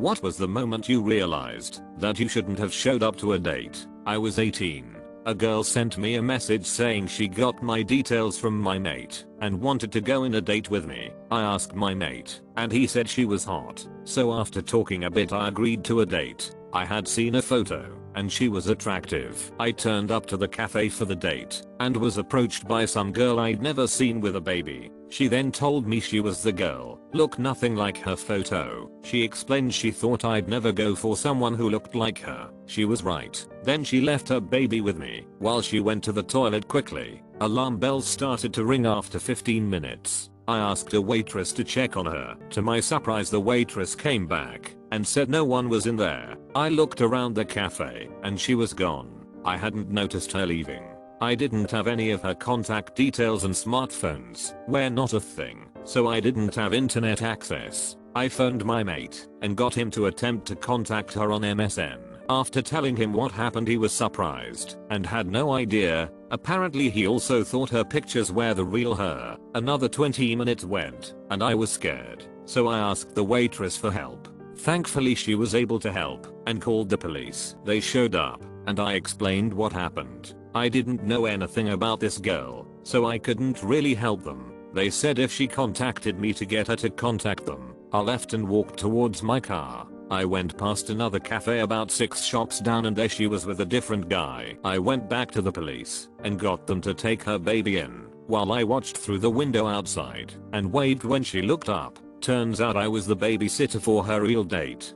What was the moment you realized that you shouldn't have showed up to a date? I was 18. A girl sent me a message saying she got my details from my mate and wanted to go on a date with me. I asked my mate and he said she was hot. So after talking a bit I agreed to a date. I had seen a photo and she was attractive. I turned up to the cafe for the date and was approached by some girl I'd never seen with a baby. She then told me she was the girl. Looked nothing like her photo. She explained she thought I'd never go for someone who looked like her. She was right. Then she left her baby with me. While she went to the toilet quickly, alarm bells started to ring after 15 minutes. I asked a waitress to check on her. To my surprise the waitress came back and said no one was in there. I looked around the cafe and she was gone. I hadn't noticed her leaving. I didn't have any of her contact details and smartphones were not a thing, so I didn't have internet access. I phoned my mate and got him to attempt to contact her on MSN. After telling him what happened he was surprised and had no idea. Apparently he also thought her pictures were the real her. Another 20 minutes went and I was scared, so I asked the waitress for help. Thankfully she was able to help and called the police. They showed up and I explained what happened. I didn't know anything about this girl, so I couldn't really help them. They said if she contacted me to get her to contact them. I left and walked towards my car. I went past another cafe about 6 shops down and there she was with a different guy. I went back to the police and got them to take her baby in while I watched through the window outside and waved when she looked up. Turns out I was the babysitter for her real date.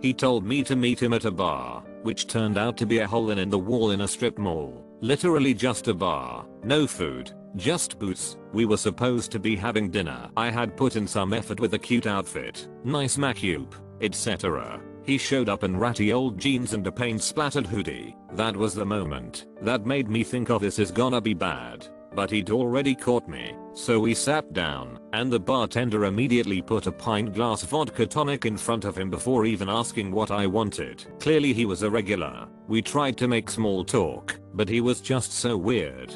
He told me to meet him at a bar, which turned out to be a hole in the wall in a strip mall. Literally just a bar, no food, just booths. We were supposed to be having dinner. I had put in some effort with a cute outfit, nice makeup, etc. He showed up in ratty old jeans and a paint splattered hoodie. That was the moment that made me think, oh, this is gonna be bad. But he'd already caught me, so we sat down, and the bartender immediately put a pint glass vodka tonic in front of him before even asking what I wanted. Clearly he was a regular. We tried to make small talk, but he was just so weird.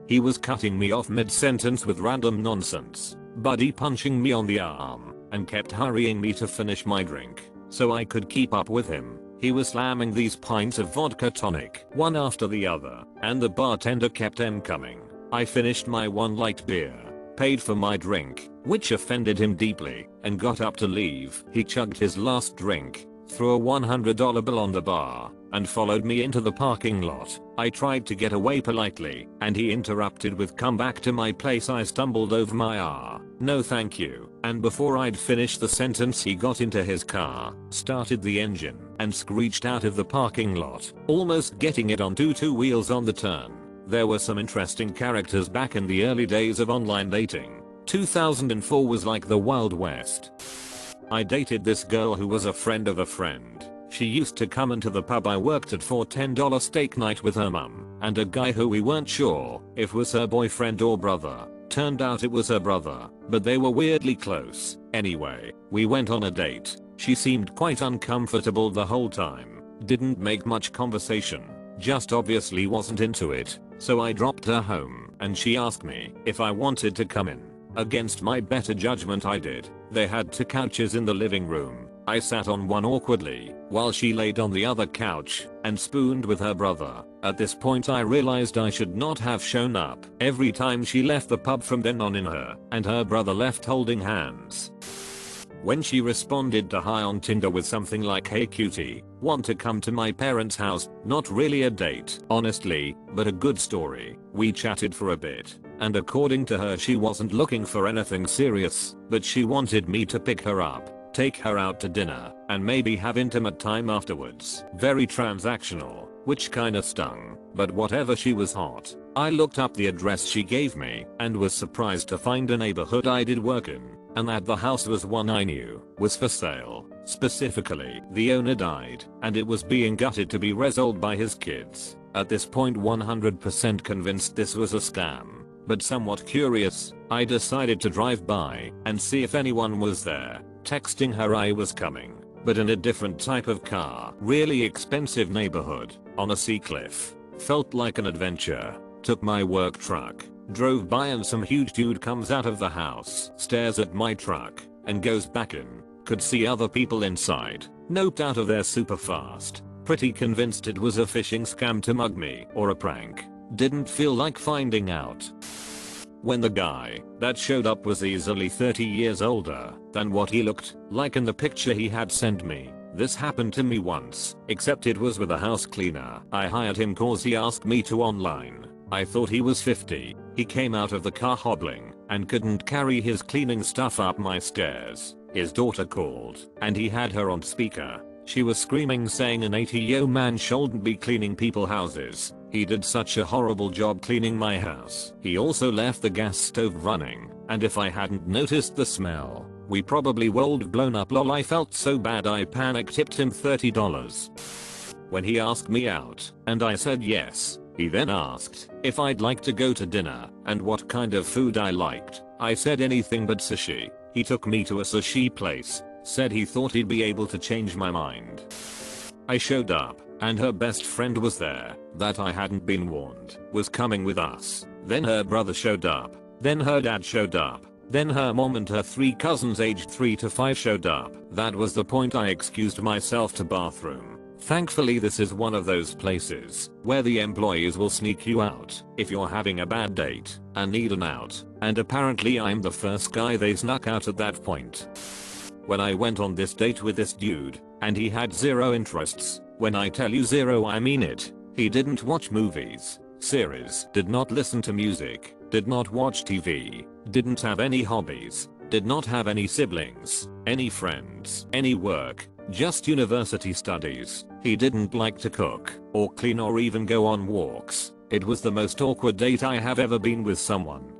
He was cutting me off mid-sentence with random nonsense, buddy punching me on the arm, and kept hurrying me to finish my drink, so I could keep up with him. He was slamming these pints of vodka tonic, one after the other, and the bartender kept them coming. I finished my one light beer, paid for my drink, which offended him deeply, and got up to leave. He chugged his last drink, threw a $100 bill on the bar, and followed me into the parking lot. I tried to get away politely, and he interrupted with, "Come back to my place." I stumbled over my "No thank you," and before I'd finished the sentence he got into his car, started the engine, and screeched out of the parking lot, almost getting it on two wheels on the turn. There were some interesting characters back in the early days of online dating. 2004 was like the Wild West. I dated this girl who was a friend of a friend. She used to come into the pub I worked at for $10 steak night with her mum and a guy who we weren't sure if was her boyfriend or brother. Turned out it was her brother, but they were weirdly close. Anyway, we went on a date. She seemed quite uncomfortable the whole time. Didn't make much conversation. Just obviously wasn't into it. So I dropped her home and she asked me if I wanted to come in. Against my better judgment I did. They had 2 couches in the living room. I sat on one awkwardly while she laid on the other couch and spooned with her brother. At this point I realized I should not have shown up. Every time she left the pub from then on, in her and her brother left holding hands. When she responded to hi on Tinder with something like, "Hey cutie, want to come to my parents' house?" Not really a date, honestly, but a good story. We chatted for a bit, and according to her she wasn't looking for anything serious, but she wanted me to pick her up, take her out to dinner, and maybe have intimate time afterwards. Very transactional, which kinda stung, but whatever, she was hot. I looked up the address she gave me and was surprised to find a neighborhood I did work in, and that the house was one I knew was for sale. Specifically, the owner died and it was being gutted to be resold by his kids. At this point 100% convinced this was a scam, but somewhat curious, I decided to drive by and see if anyone was there. Texting her I was coming, but in a different type of car. Really expensive neighborhood, on a sea cliff. Felt like an adventure. Took my work truck, drove by, and some huge dude comes out of the house, stares at my truck, and goes back in. Could see other people inside. Noped out of there super fast. Pretty convinced it was a phishing scam to mug me or a prank. Didn't feel like finding out. When the guy that showed up was easily 30 years older than what he looked like in the picture he had sent me. This happened to me once, except it was with a house cleaner. I hired him cause he asked me to online. I thought he was 50. He came out of the car hobbling and couldn't carry his cleaning stuff up my stairs. His daughter called and he had her on speaker. She was screaming saying an 80-year-old man shouldn't be cleaning people's houses. He did such a horrible job cleaning my house. He also left the gas stove running, and if I hadn't noticed the smell, we probably would have blown up. Lol, I felt so bad I panic tipped him $30. When he asked me out, and I said yes, he then asked if I'd like to go to dinner and what kind of food I liked. I said anything but sushi. He took me to a sushi place, said he thought he'd be able to change my mind. I showed up, and her best friend was there, that I hadn't been warned, was coming with us. Then her brother showed up. Then her dad showed up. Then her mom and her 3 cousins aged 3 to 5 showed up. That was the point I excused myself to bathroom. Thankfully this is one of those places where the employees will sneak you out if you're having a bad date and need an out, and apparently I'm the first guy they snuck out at that point. When I went on this date with this dude, and he had 0 interests. When I tell you 0 I mean it. He didn't watch movies, series, did not listen to music, did not watch TV, didn't have any hobbies, did not have any siblings, any friends, any work, just university studies. He didn't like to cook, or clean, or even go on walks. It was the most awkward date I have ever been with someone.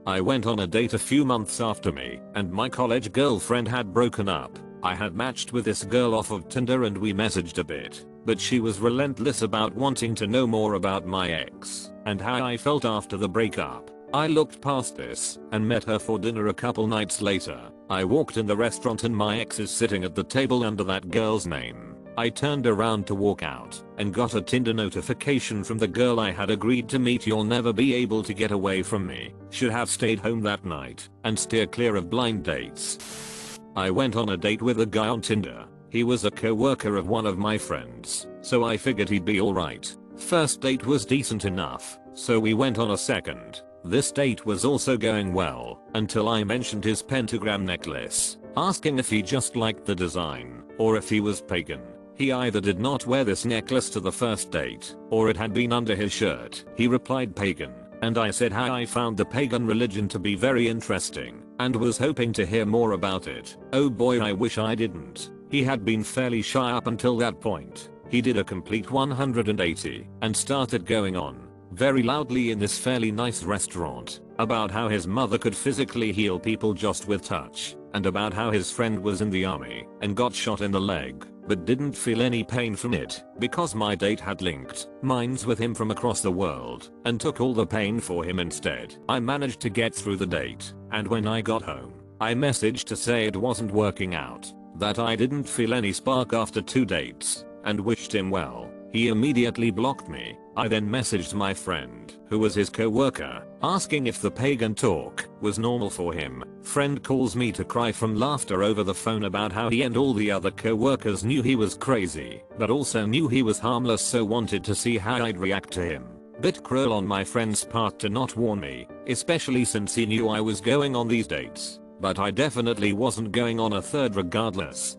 I went on a date a few months after me and my college girlfriend had broken up. I had matched with this girl off of Tinder and we messaged a bit, but she was relentless about wanting to know more about my ex and how I felt after the breakup. I looked past this and met her for dinner a couple nights later. I walked in the restaurant and my ex is sitting at the table under that girl's name. I turned around to walk out and got a Tinder notification from the girl I had agreed to meet. You'll never be able to get away from me. Should have stayed home that night and steer clear of blind dates. I went on a date with a guy on Tinder. He was a co-worker of one of my friends, so I figured he'd be alright. First date was decent enough, so we went on a second. This date was also going well until I mentioned his pentagram necklace, asking if he just liked the design or if he was pagan. He either did not wear this necklace to the first date or it had been under his shirt. He replied pagan, and I said how I found the pagan religion to be very interesting and was hoping to hear more about it. Oh boy, I wish I didn't. He had been fairly shy up until that point. He did a complete 180 and started going on very loudly in this fairly nice restaurant about how his mother could physically heal people just with touch, and about how his friend was in the army and got shot in the leg but didn't feel any pain from it because my date had linked minds with him from across the world and took all the pain for him instead. I managed to get through the date, and when I got home, I messaged to say it wasn't working out, that I didn't feel any spark after 2 dates, and wished him well. He immediately blocked me. I then messaged my friend, who was his co-worker, asking if the pagan talk was normal for him. Friend calls me to cry from laughter over the phone about how he and all the other co-workers knew he was crazy, but also knew he was harmless, so wanted to see how I'd react to him. Bit cruel on my friend's part to not warn me, especially since he knew I was going on these dates, but I definitely wasn't going on a third regardless.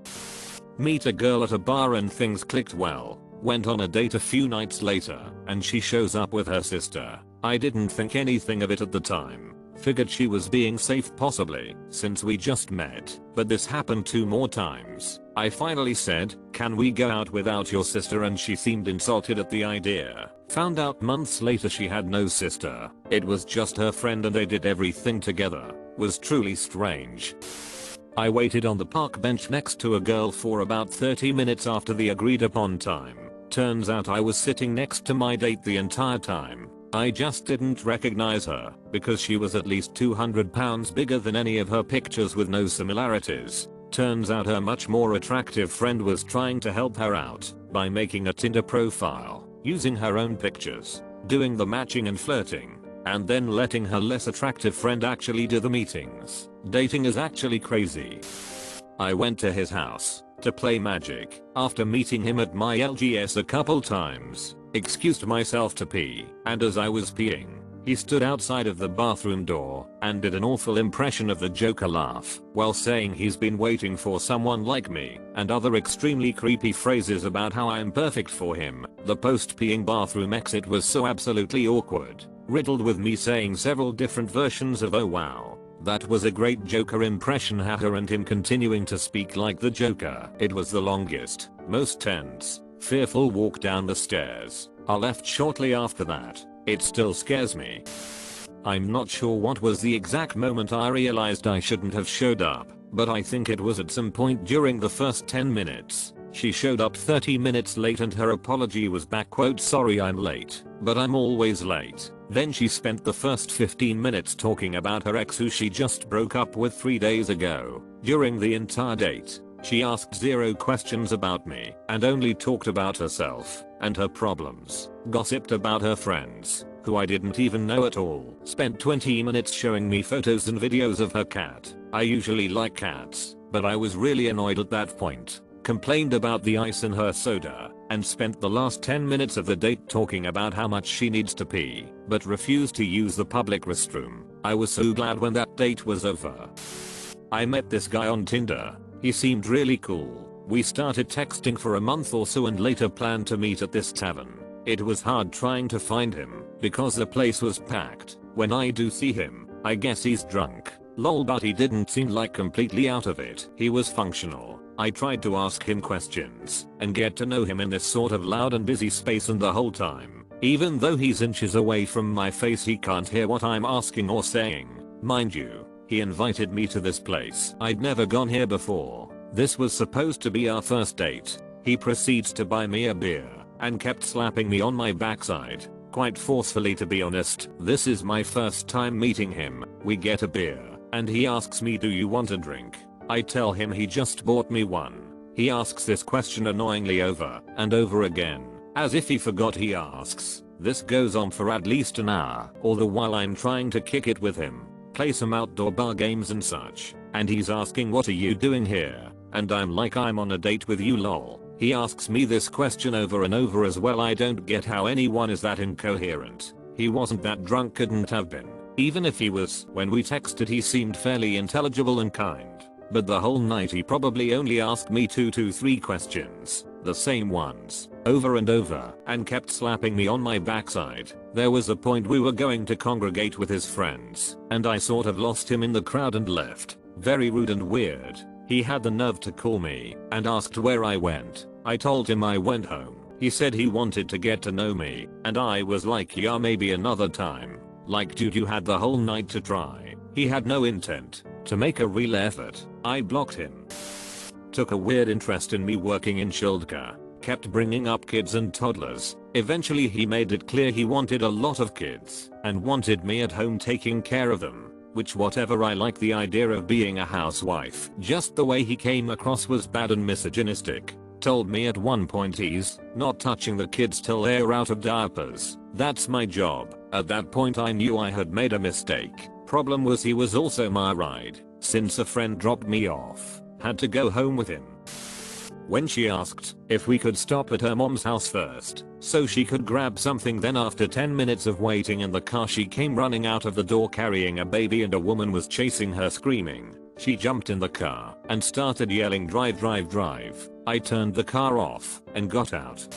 Meet a girl at a bar and things clicked well. Went on a date a few nights later, and she shows up with her sister. I didn't think anything of it at the time. Figured she was being safe possibly, since we just met, but this happened 2 more times. I finally said, "Can we go out without your sister?" and she seemed insulted at the idea. Found out months later she had no sister. It was just her friend and they did everything together. Was truly strange. I waited on the park bench next to a girl for about 30 minutes after the agreed upon time. Turns out I was sitting next to my date the entire time. I just didn't recognize her because she was at least 200 pounds bigger than any of her pictures with no similarities. Turns out her much more attractive friend was trying to help her out by making a Tinder profile, using her own pictures, doing the matching and flirting, and then letting her less attractive friend actually do the meetings. Dating is actually crazy. I went to his house to play Magic. After meeting him at my LGS a couple times, excused myself to pee, and as I was peeing, he stood outside of the bathroom door and did an awful impression of the Joker laugh while saying he's been waiting for someone like me and other extremely creepy phrases about how I'm perfect for him. The post-peeing bathroom exit was so absolutely awkward, riddled with me saying several different versions of "oh wow, that was a great Joker impression haha" and him continuing to speak like the Joker. It was the longest, most tense, fearful walk down the stairs. I left shortly after that. It still scares me. I'm not sure what was the exact moment I realized I shouldn't have showed up, but I think it was at some point during the first 10 minutes. She showed up 30 minutes late and her apology was back quote "sorry I'm late, but I'm always late." Then she spent the first 15 minutes talking about her ex who she just broke up with 3 days ago. During the entire date, she asked 0 questions about me and only talked about herself and her problems, gossiped about her friends, who I didn't even know at all, spent 20 minutes showing me photos and videos of her cat. I usually like cats, but I was really annoyed at that point, complained about the ice in her soda, and spent the last 10 minutes of the date talking about how much she needs to pee, but refused to use the public restroom. I was so glad when that date was over. I met this guy on Tinder. He seemed really cool. We started texting for a month or so and later planned to meet at this tavern. It was hard trying to find him because the place was packed. When I do see him, I guess he's drunk. Lol, but he didn't seem like completely out of it. He was functional. I tried to ask him questions and get to know him in this sort of loud and busy space, and the whole time, even though he's inches away from my face, he can't hear what I'm asking or saying. Mind you, he invited me to this place. I'd never gone here before. This was supposed to be our first date. He proceeds to buy me a beer and kept slapping me on my backside, quite forcefully to be honest. This is my first time meeting him. We get a beer and he asks me, "Do you want a drink?" I tell him he just bought me one. He asks this question annoyingly over and over again, as if he forgot he asks. This goes on for at least an hour, all the while I'm trying to kick it with him, play some outdoor bar games and such, and he's asking, "What are you doing here?" And I'm like, "I'm on a date with you lol." He asks me this question over and over as well. I don't get how anyone is that incoherent. He wasn't that drunk, couldn't have been. Even if he was, when we texted he seemed fairly intelligible and kind. But the whole night he probably only asked me 2 to 3 questions, the same ones, over and over, and kept slapping me on my backside. There was a point we were going to congregate with his friends, and I sort of lost him in the crowd and left. Very rude and weird. He had the nerve to call me and asked where I went. I told him I went home. He said he wanted to get to know me, and I was like, yeah, maybe another time. Like, dude, you had the whole night to try. He had no intent to make a real effort. I blocked him. Took a weird interest in me working in childcare. Kept bringing up kids and toddlers. Eventually he made it clear he wanted a lot of kids and wanted me at home taking care of them. Which, whatever, I like the idea of being a housewife. Just the way he came across was bad and misogynistic. Told me at one point he's not touching the kids till they're out of diapers. That's my job. At that point I knew I had made a mistake. Problem was he was also my ride, since a friend dropped me off. Had to go home with him. When she asked if we could stop at her mom's house first, so she could grab something, then after 10 minutes of waiting in the car she came running out of the door carrying a baby and a woman was chasing her screaming. She jumped in the car and started yelling, "Drive, drive, drive." I turned the car off and got out.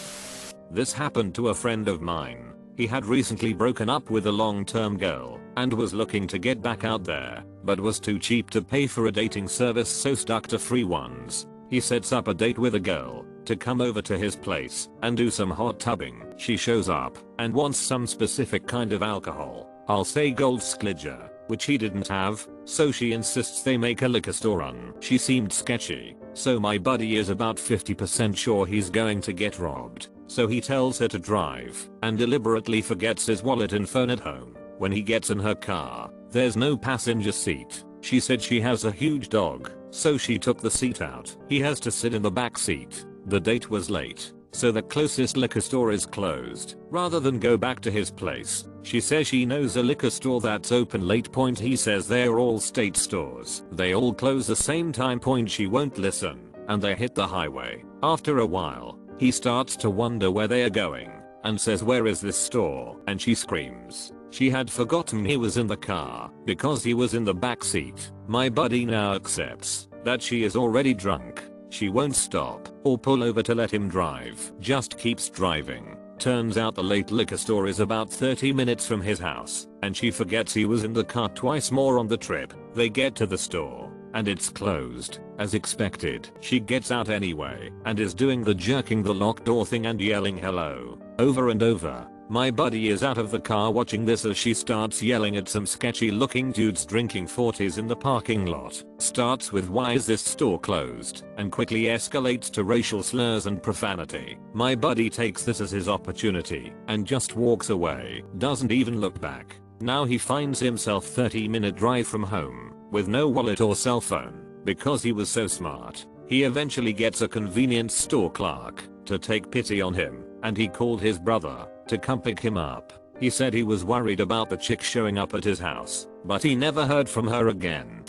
This happened to a friend of mine. He had recently broken up with a long-term girl and was looking to get back out there, but was too cheap to pay for a dating service, so stuck to free ones. He sets up a date with a girl to come over to his place and do some hot tubbing. She shows up and wants some specific kind of alcohol. I'll say Gold Sklidger, which he didn't have, so she insists they make a liquor store run. She seemed sketchy, so my buddy is about 50% sure he's going to get robbed. So he tells her to drive and deliberately forgets his wallet and phone at home. When he gets in her car, there's no passenger seat. She said she has a huge dog, so she took the seat out. He has to sit in the back seat. The date was late, so the closest liquor store is closed. Rather than go back to his place, She says she knows a liquor store that's open late. He says they're all state stores. They all close the same time. She won't listen and they hit the highway. After a while, he starts to wonder where they are going and says, "Where is this store?" And she screams. She had forgotten he was in the car because he was in the back seat. My buddy now accepts that she is already drunk. She won't stop or pull over to let him drive. Just keeps driving. Turns out the late liquor store is about 30 minutes from his house and she forgets he was in the car twice more on the trip. They get to the store and it's closed. As expected, she gets out anyway and is doing the jerking the locked door thing and yelling hello over and over. My buddy is out of the car watching this as she starts yelling at some sketchy looking dudes drinking 40s in the parking lot. Starts with "Why is this store closed?" and quickly escalates to racial slurs and profanity. My buddy takes this as his opportunity and just walks away. Doesn't even look back. Now he finds himself 30-minute drive from home with no wallet or cell phone. Because he was so smart, he eventually gets a convenience store clerk to take pity on him and he called his brother to come pick him up. He said he was worried about the chick showing up at his house, but he never heard from her again.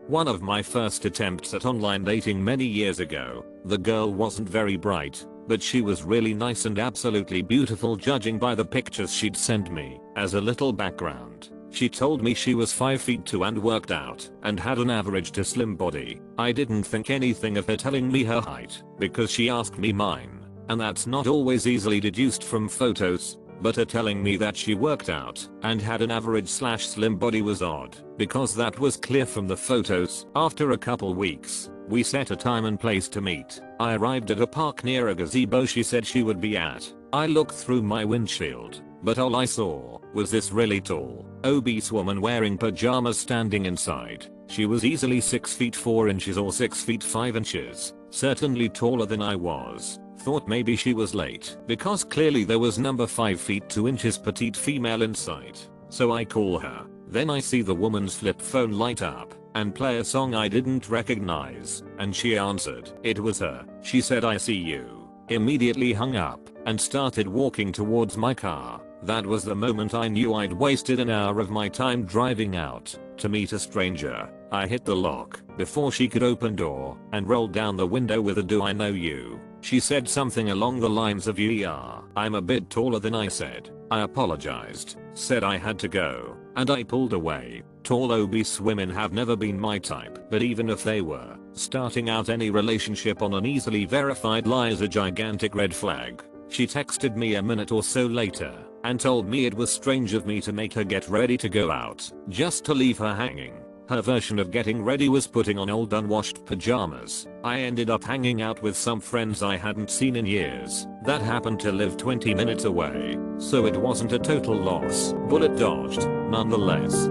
One of my first attempts at online dating many years ago. The girl wasn't very bright, but she was really nice and absolutely beautiful judging by the pictures she'd sent me. As a little background, she told me she was 5'2" and worked out and had an average to slim body. I didn't think anything of her telling me her height because she asked me mine. And that's not always easily deduced from photos, but her telling me that she worked out and had an average/slim body was odd because that was clear from the photos. After a couple weeks, we set a time and place to meet. I arrived at a park near a gazebo she said she would be at. I looked through my windshield, but all I saw was this really tall, obese woman wearing pajamas standing inside. She was easily 6 feet 4 inches or 6 feet 5 inches, certainly taller than I was. Thought maybe she was late because clearly there was number 5 feet 2 inches petite female in sight. So I call her. Then I see the woman's flip phone light up and play a song I didn't recognize and she answered. It was her. She said, "I see you." Immediately hung up and started walking towards my car. That was the moment I knew I'd wasted an hour of my time driving out to meet a stranger. I hit the lock before she could open door and rolled down the window with a "Do I know you?" She said something along the lines of "Yeah." I'm a bit taller than I said. I apologized, said I had to go, and I pulled away. Tall obese women have never been my type, but even if they were, starting out any relationship on an easily verified lie is a gigantic red flag. She texted me a minute or so later and told me it was strange of me to make her get ready to go out, just to leave her hanging. Her version of getting ready was putting on old unwashed pajamas. I ended up hanging out with some friends I hadn't seen in years that happened to live 20 minutes away, so it wasn't a total loss. Bullet dodged, nonetheless.